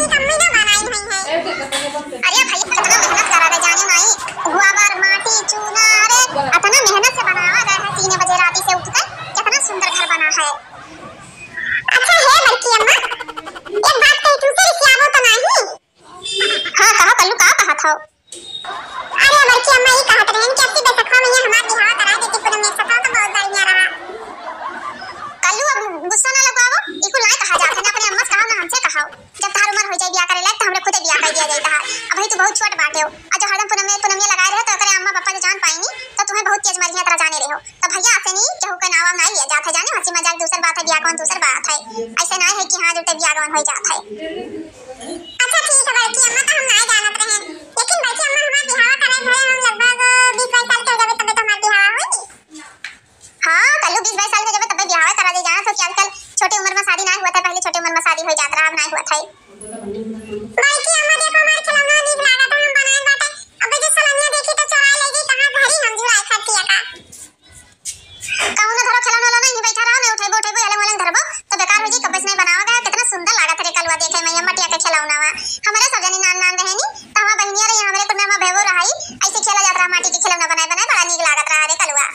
अरे भाई कितना मेहनत करा रे जाने माई गुआबार माटी चूना रे इतना मेहनत से बनावा गया है 3 बजे राती से उठकर कितना सुंदर घर बना है। अच्छा है बड़की अम्मा एक बात कही तुमसे रिसियाबो तो नहीं। हां कहो कल्लू का कहा था। अरे बड़की अम्मा ये कहत रहन कि अपनी बेसखा में हमार बियाह करा देती पर मैं सखा तो बहुत बढ़िया रहा। कल्लू अब गुस्सा ना लगाओ इको ना कहा जात है ना अपने अम्मा से कहो ना हमसे कहो जब तार उम्र हो जाए बियाह करे लायक तो हमरे खुद बियाह कर दिया जाई तार। अब भाई तू बहुत छोट बाटे हो और जो हरदम पुनमिया लगाए रहे तो करे अम्मा पापा जो जान पाईनी तो तुम्हें बहुत तेज मरिया तरह जाने रहे हो तो भैया ऐसे नहीं केहू का नाम नहीं लिया जात है जाने हंसी मजाक दूसरी बात है बियाह कौन दूसरी बात है ऐसे ना है कि हां जुटे बियाह कौन हो जात है। अच्छा ठीक है बड़की अम्मा तो हम नहीं जानत रहे लेकिन बड़की अम्मा हमार बियाह करे भई हम लगभग 20-22 साल के हो जावे तब तो हमार बियाह होई। हां कल्लू 20-22 साल के जब तब बियाह करा दे जाना तो कि आजकल छोटी उम्र में शादी ना हुआ था पहले छोटी उम्र में शादी हो जात रहा अब नहीं हुआ था। बड़की अम्मा देखो हमार खिलौना नीक लागत हम बनाए बाटे अब जो सलनिया देखी तो चुरा लेगी कहां घरी हम जुराई खाती है का कहूं ना धरो खिलौना वाला नहीं बैठा रहा मैं उठेबो हले मोलन धरबो तो बेकार हो जी कबस नहीं बनावा कितना सुंदर लागत रे कलवा देखे मैं मटिया के खिलौना वा हमारे सब जनी नान रहनी तो हमार बहनिया रे हमरे कुछ में भेवो रहाई ऐसे खेला जात रहा माटी के खिलौना बनाए बड़ा नीक लागत रहा रे कलवा।